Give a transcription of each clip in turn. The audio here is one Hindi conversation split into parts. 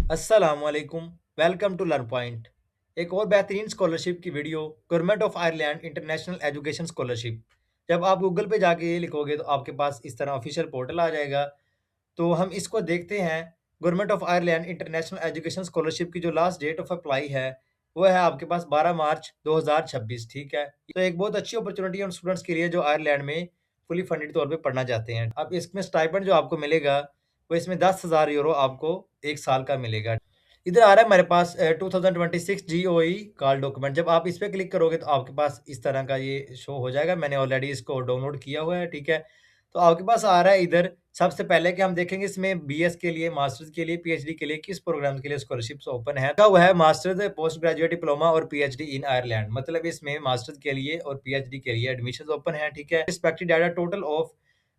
अस्सलामुअलैकुम। Welcome to learn point. एक और बेहतरीन स्कॉलरशिप की वीडियो, government of Ireland international education scholarship. जब आप गूगल पे जाके ये लिखोगे तो आपके पास इस तरह ऑफिशियल पोर्टल आ जाएगा। तो हम इसको देखते हैं। Government of Ireland international education scholarship की जो लास्ट डेट ऑफ अप्लाई है वो है आपके पास 12 मार्च 2026। ठीक है, तो एक बहुत अच्छी अपॉर्चुनिटी है उन स्टूडेंट्स के लिए जो आयरलैंड में फुली फंडेड तौर पे पढ़ना चाहते हैं। अब इसमें स्टाइपेंड जो आपको मिलेगा वो इसमें 10,000 यूरो आपको एक साल का मिलेगा। इधर आ रहा है हमारे पास 2026 जीओई कॉल डॉक्यूमेंट। जब आप इस पे क्लिक करोगे तो आपके पास इस तरह का ये शो हो जाएगा। मैंने ऑलरेडी इसको डाउनलोड किया हुआ है। ठीक है, तो आपके पास आ रहा है इधर सबसे पहले कि हम देखेंगे इसमें बीएस के लिए, मास्टर्स के लिए, पीएचडी के लिए किस प्रोग्राम के लिए स्कॉलरशिप्स ओपन है। का हुआ है मास्टर्स, पोस्ट ग्रेजुएट डिप्लोमा और पीएचडी इन आयरलैंड। मतलब इसमें मास्टर्स के लिए और पीएचडी के लिए एडमिशन ओपन है। ठीक है, expected data total of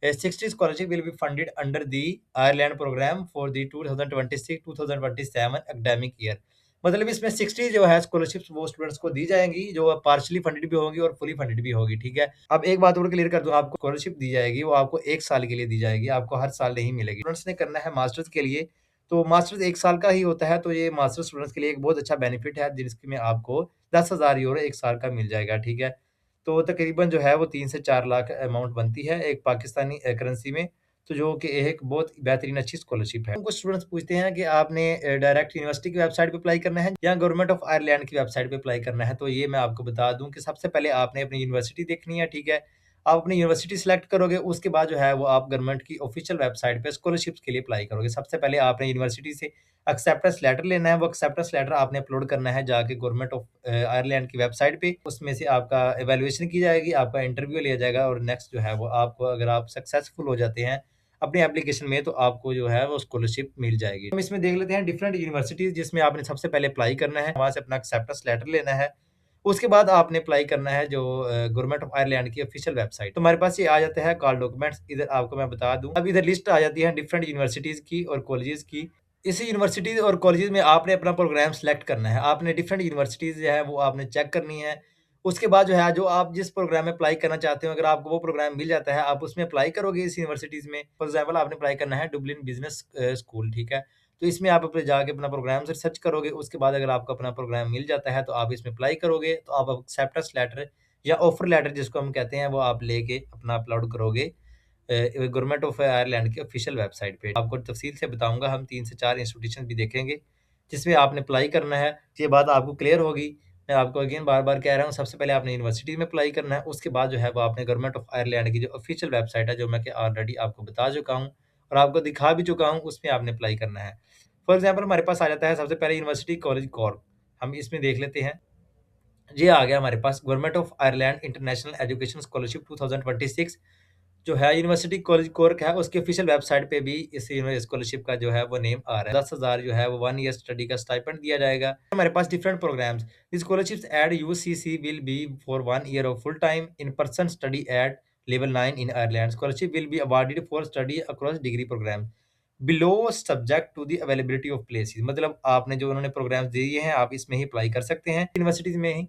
60 scholarship will be funded under the Ireland program for the 2026-2027 academic year। मतलब इसमें 60 जो है स्कॉलरशिप्स वो स्टूडेंट्स को दी जाएंगी, जो पार्शली फंडेड भी होंगी और फुली फंडेड भी होगी। ठीक है, अब एक बात और क्लियर कर दूं, आपको स्कॉलरशिप दी जाएगी वो आपको एक साल के लिए दी जाएगी, आपको हर साल नहीं मिलेगी। स्टूडेंट्स ने करना है मास्टर्स के लिए, तो मास्टर्स एक साल का ही होता है। तो ये मास्टर्स स्टूडेंट्स के लिए एक बहुत अच्छा बेनिफिट है जिसमें आपको 10,000 यूरो एक साल का मिल जाएगा। ठीक है, तो तकरीबन जो है वो 3 से 4 लाख अमाउंट बनती है एक पाकिस्तानी करेंसी में। तो जो कि एक बहुत बेहतरीन अच्छी स्कॉलरशिप है। कुछ स्टूडेंट्स पूछते हैं कि आपने डायरेक्ट यूनिवर्सिटी की वेबसाइट पे अप्लाई करना है या गवर्नमेंट ऑफ आयरलैंड की वेबसाइट पे अप्लाई करना है। तो ये मैं आपको बता दूं कि सबसे पहले आपने अपनी यूनिवर्सिटी देखनी है। ठीक है, आप अपनी यूनिवर्सिटी सिलेक्ट करोगे, उसके बाद जो है वो आप गवर्नमेंट की ऑफिशियल वेबसाइट पे स्कॉलरशिप्स के लिए अप्लाई करोगे। सबसे पहले आपने यूनिवर्सिटी से एक्सेप्टेंस लेटर लेना है। वो एक्सेप्टेंस लेटर आपने अपलोड करना है जाके गवर्नमेंट ऑफ आयरलैंड की वेबसाइट पे। उसमें से आपका इवैल्यूएशन की जाएगी, आपका इंटरव्यू लिया जाएगा और नेक्स्ट जो है वो आपको, अगर आप सक्सेसफुल हो जाते हैं अपनी एप्लीकेशन में, तो आपको जो है वो स्कॉलरशिप मिल जाएगी। हम इसमें देख लेते हैं डिफरेंट यूनिवर्सिटीज़ जिसमें आपने सबसे पहले अप्लाई करना है, वहाँ से अपना एक्सेप्टेंस लेटर लेना है। उसके बाद आपने अप्लाई करना है जो गवर्नमेंट ऑफ आयरलैंड की ऑफिशियल वेबसाइट। तो हमारे पास ये आ जाता है कॉल डॉक्यूमेंट्स। इधर आपको मैं बता दूँ, अब इधर लिस्ट आ जाती है डिफरेंट यूनिवर्सिटीज़ की और कॉलेजेस की। इसी यूनिवर्सिटीज़ और कॉलेजेस में आपने अपना प्रोग्राम सेलेक्ट करना है। आपने डिफरेंट यूनिवर्सिटीज़ जो है वो आपने चेक करनी है। उसके बाद जो है, जो आप जिस प्रोग्राम में अप्लाई करना चाहते हो, अगर आपको वो प्रोग्राम मिल जाता है, आप उसमें अप्लाई करोगे इस यूनिवर्सिटीज़ में। फॉर एग्ज़ाम्पल आपने अप्लाई करना है डुबलिन बिज़नेस स्कूल। ठीक है, तो इसमें आप अपने जाके अपना प्रोग्राम सर्च करोगे। उसके बाद अगर आपको अपना प्रोग्राम मिल जाता है, तो आप इसमें अप्लाई करोगे। तो आप एक्सेप्टेंस लेटर या ऑफर लेटर जिसको हम कहते हैं, वो आप लेके अपना अपलोड करोगे गवर्नमेंट ऑफ आयरलैंड की ऑफिशियल वेबसाइट पे। आपको तफ़सील से बताऊँगा, हम 3 से 4 इंस्टीट्यूशन भी देखेंगे, जिसमें आपने अप्लाई करना है। ये बात आपको क्लियर होगी। मैं आपको अगेन बार-बार कह रहा हूँ, सबसे पहले आपने यूनिवर्सिटी में अप्लाई करना है, उसके बाद जो है वो आपने गवर्नमेंट ऑफ आयरलैंड की जो ऑफिशियल वेबसाइट है, जो मैं कि ऑलरेडी आपको बता चुका हूँ और आपको दिखा भी चुका हूँ, उसमें आपने अप्लाई करना है। फॉर एग्ज़ाम्पल हमारे पास आ जाता है सबसे पहले यूनिवर्सिटी कॉलेज कॉर्क। हम इसमें देख लेते हैं। ये आ गया हमारे पास government of Ireland international education scholarship 2026 जो है यूनिवर्सिटी कॉलेज कोर्क है, उसकी ऑफिशियल वेबसाइट पे भी इस स्कॉलरशिप का जो है वो नेम आ रहा है। 10,000 जो है वो 1 ईयर स्टडी का स्टाइपेंड दिया जाएगा। हमारे पास different programs, the scholarships at UCC will be for 1 year of full time in person study at level 9 in Ireland. Scholarship will be awarded for study across degree program below subject to the availability of places. मतलब आपने जो उन्होंने प्रोग्राम्स दिए हैं, आप इसमें ही अप्लाई कर सकते हैं यूनिवर्सिटीज़ में ही।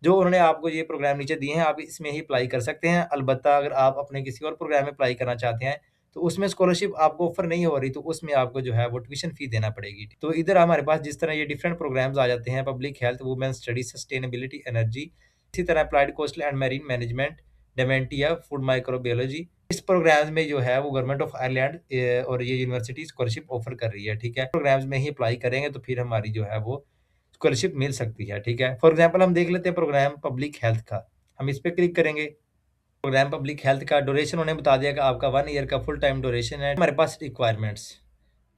जो उन्होंने आपको ये प्रोग्राम नीचे दिए हैं, आप इसमें ही अप्लाई कर सकते हैं। अलबत्ता अगर आप अपने किसी और प्रोग्राम में अप्लाई करना चाहते हैं, तो उसमें स्कॉलरशिप आपको ऑफ़र नहीं हो रही, तो उसमें आपको जो है वो ट्यूशन फ़ी देना पड़ेगी। तो इधर हमारे पास जिस तरह ये डिफरेंट प्रोग्राम्स आ जाते हैं, public health, women's studies, sustainability, energy, इसी तरह applied coastal and marine management, dementia, food microbiology. इस प्रोग्राम्स में जो है वो गवर्नमेंट ऑफ आयरलैंड और ये यूनिवर्सिटी स्कॉलरशिप ऑफ़र कर रही है। ठीक है, प्रोग्राम्स में ही अप्लाई करेंगे तो फिर हमारी जो है वो स्कॉलरशिप मिल सकती है। ठीक है, फॉर एग्ज़ाम्पल हम देख लेते हैं प्रोग्राम पब्लिक हेल्थ का। हम इस पे क्लिक करेंगे। प्रोग्राम पब्लिक हेल्थ का ड्यूरेशन उन्होंने बता दिया कि आपका 1 ईयर का फुल टाइम ड्यूरेशन है। हमारे पास रिक्वायरमेंट्स,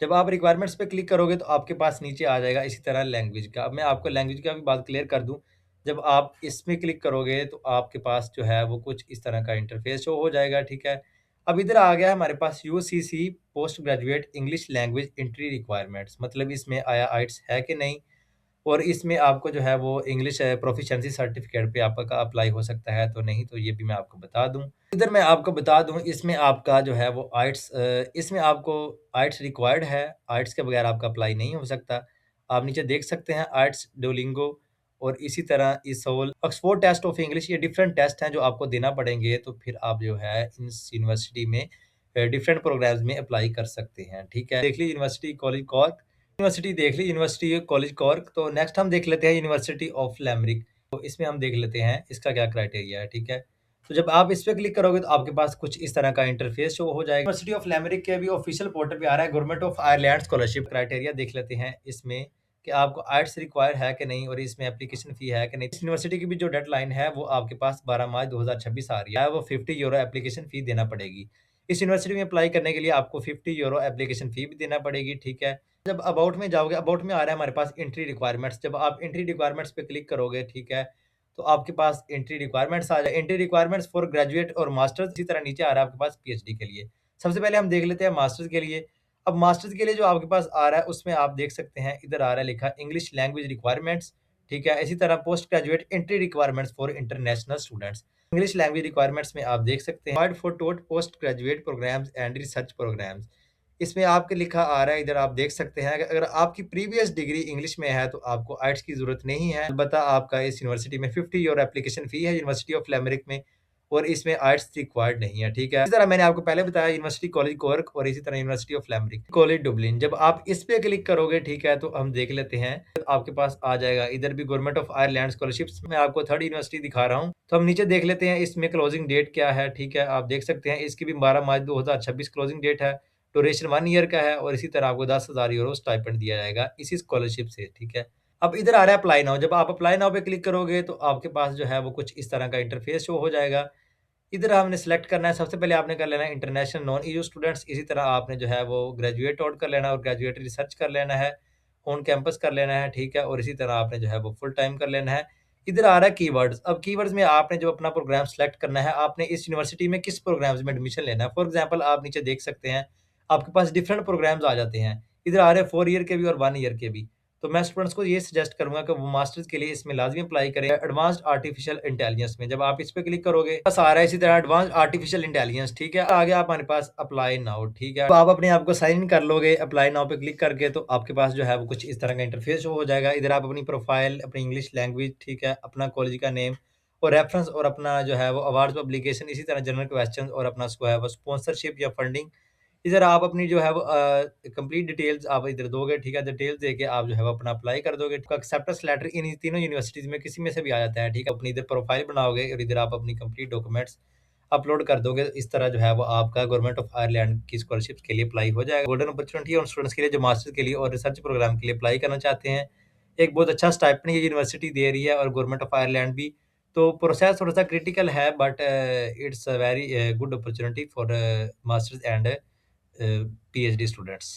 जब आप रिक्वायरमेंट्स पे क्लिक करोगे तो आपके पास नीचे आ जाएगा इसी तरह लैंग्वेज का। अब मैं आपको लैंग्वेज का भी बात क्लियर कर दूँ। जब आप इसमें क्लिक करोगे तो आपके पास जो है वो कुछ इस तरह का इंटरफ़ेस शो हो जाएगा। ठीक है, अब इधर आ गया है हमारे पास UCC post graduate English language entry requirements. मतलब इसमें आया आइट्स है कि नहीं, और इसमें आपको जो है वो इंग्लिश प्रोफिशिएंसी सर्टिफिकेट पे आपका अप्लाई हो सकता है, तो नहीं तो ये भी मैं आपको बता दूँ। इधर मैं आपको बता दूँ, इसमें आपका जो है वो आइट्स इसमें आपको आइट्स रिक्वायर्ड है, आइट्स के बगैर आपका अप्लाई नहीं हो सकता। आप नीचे देख सकते हैं आइट्स, डुओलिंगो और इसी तरह ईसोल, ऑक्सफोर्ड टेस्ट ऑफ इंग्लिश, ये डिफरेंट टेस्ट हैं जो आपको देना पड़ेंगे, तो फिर आप जो है इस यूनिवर्सिटी में डिफरेंट प्रोग्राम्स में अप्लाई कर सकते हैं। ठीक है, देख लीजिए यूनिवर्सिटी कॉलेज कॉर्क यूनिवर्सिटी देख ली, यूनिवर्सिटी कॉलेज कॉर्क। तो नेक्स्ट हम देख लेते हैं यूनिवर्सिटी ऑफ लैमरिक। तो इसमें हम देख लेते हैं इसका क्या क्राइटेरिया है, ठीक है। तो जब आप इस पे क्लिक करोगे तो आपके पास कुछ इस तरह का इंटरफेस शो हो जाएगा। यूनिवर्सिटी ऑफ लैमरिक के अभी ऑफिशियल पोर्टल पे आ रहा है government of Ireland scholarship. Criteria देख लेते हैं इसमें कि आपको आइट्स रिक्वायर है कि नहीं और इसमें एप्लीकेशन फी है कि नहीं। इस यूनिवर्सिटी की भी जो डेडलाइन है वो आपके पास 12 मार्च 2026 आ रही है, वो 50 यूरो एप्लीकेशन फी देना पड़ेगी। इस यूनिवर्सिटी में अप्लाई करने के लिए आपको 50 यूरो एप्लीकेशन फी भी देना पड़ेगी, ठीक है। जब अबाउट में जाओगे, अबाउट में आ रहा है हमारे पास एंट्री रिक्वायरमेंट्स। जब आप एंट्री रिक्वायरमेंट्स पे क्लिक करोगे, ठीक है, तो आपके पास एंट्री रिक्वायरमेंट्स आ जाए। एंट्री रिक्वायरमेंट्स फॉर ग्रेजुएट और मास्टर्स, इसी तरह नीचे आ रहा है आपके पास पीएचडी के लिए। सबसे पहले हम देख लेते हैं मास्टर्स के लिए। अब मास्टर्स के लिए जो आपके पास आ रहा है उसमें आप देख सकते हैं इधर आ रहा है लिखा इंग्लिश लैंग्वेज रिक्वायरमेंट्स, ठीक है। इसी तरह post graduate entry requirements for international students. English language requirements में आप देख सकते हैं for taught post graduate programmes and research programmes. इसमें आपके लिखा आ रहा है, इधर आप देख सकते हैं कि अगर आपकी प्रीवियस डिग्री इंग्लिश में है तो आपको आइट्स की ज़रूरत नहीं है। अलबत्ता आपका इस यूनिवर्सिटी में 50 यूरो एप्लीकेशन फ़ी है यूनिवर्सिटी ऑफ लिमरिक में, और इसमें आइट्स रिक्वायर्ड नहीं है, ठीक है। इसी तरह मैंने आपको पहले बताया यूनिवर्सिटी कॉलेज कॉर्क और इसी तरह university of limerick college Dublin. जब आप इस पे क्लिक करोगे, ठीक है, तो हम देख लेते हैं आपके पास आ जाएगा इधर भी गवर्नमेंट ऑफ आयरलैंड स्कॉलरशिप्स। मैं आपको थर्ड यूनिवर्सिटी दिखा रहा हूँ। तो हम नीचे देख लेते हैं इसमें क्लोजिंग डेट क्या है, ठीक है। आप देख सकते हैं इसकी भी 12 मार्च 2026 क्लोजिंग डेट है। ड्यूरेशन 1 ईयर का है और इसी तरह आपको 10,000 यूरो स्टाइपेंड दिया जाएगा इसी स्कॉलरशिप से, ठीक है। अब इधर आ रहा है अप्लाई नाउ। जब आप अप्लाई नाउ पे क्लिक करोगे तो आपके पास जो है वो कुछ इस तरह का इंटरफेस शो हो जाएगा। इधर हमने सेलेक्ट करना है, सबसे पहले आपने कर लेना है इंटरनेशनल नॉन ईयू स्टूडेंट्स। इसी तरह आपने जो है वो ग्रेजुएट आउट कर लेना है और ग्रेजुएट रिसर्च कर लेना है, ऑन कैंपस कर लेना है, ठीक है। और इसी तरह आपने जो है वो फुल टाइम कर लेना है। इधर आ रहा है कीवर्ड्स। अब कीवर्ड्स में आपने जो अपना प्रोग्राम सेलेक्ट करना है, आपने इस यूनिवर्सिटी में किस प्रोग्राम्स में एडमिशन लेना है। फॉर एग्जांपल आप नीचे देख सकते हैं आपके पास डिफरेंट प्रोग्राम्स आ जाते हैं। इधर आ रहे हैं 4 ईयर के भी और 1 ईयर के भी। तो मैं स्टूडेंट्स को ये सजेस्ट करूँगा कि वो मास्टर्स के लिए इसमें लाज़मी अप्लाई करें एडवांस्ड आर्टिफिशियल इंटेलिजेंस में। जब आप इस पे क्लिक करोगे बस आ रहा है इसी तरह एडवांस्ड आर्टिफिशियल इंटेलिजेंस, ठीक है। आगे आप हमारे पास अप्लाई नाउ, ठीक है। तो आप अपने आप को साइन इन कर लोगे अप्लाई नाउ पे क्लिक करके, तो आपके पास जो है वो कुछ इस तरह का इंटरफेस शो हो जाएगा। इधर आप अपनी प्रोफाइल, अपनी इंग्लिश लैंग्वेज, ठीक है, अपना कॉलेज का नेम और रेफरेंस और अपना जो है वो अवार्ड्स पब्लिकेशन, इसी तरह जनरल क्वेश्चंस और अपना जो है वो स्पॉन्सरशिप या फंडिंग। इधर आप अपनी जो है वो कंप्लीट डिटेल्स आप इधर दोगे, ठीक है। डिटेल्स देके आप जो है वो अपना अप्लाई कर दोगे। एक्सेप्टेंस लेटर इन तीनों यूनिवर्सिटीज़ में किसी में से भी आ जाता है, ठीक है। अपनी इधर प्रोफाइल बनाओगे और इधर आप अपनी कंप्लीट डॉक्यूमेंट्स अपलोड कर दोगे। इस तरह जो है वो आपका गवर्नमेंट ऑफ आयरलैंड की स्कॉलरशिप्स के लिए अप्लाई हो जाएगा। गोल्डन अपॉर्चुनिटी है उन स्टूडेंट्स के लिए जो मास्टर्स के लिए और रिसर्च प्रोग्राम के लिए अप्लाई करना चाहते हैं। एक बहुत अच्छा स्टाइपेंड ये यूनिवर्सिटी दे रही है और गवर्नमेंट ऑफ आयरलैंड भी। तो प्रोसेस थोड़ा-सा क्रिटिकल है but it's a very good opportunity for masters and PhD students.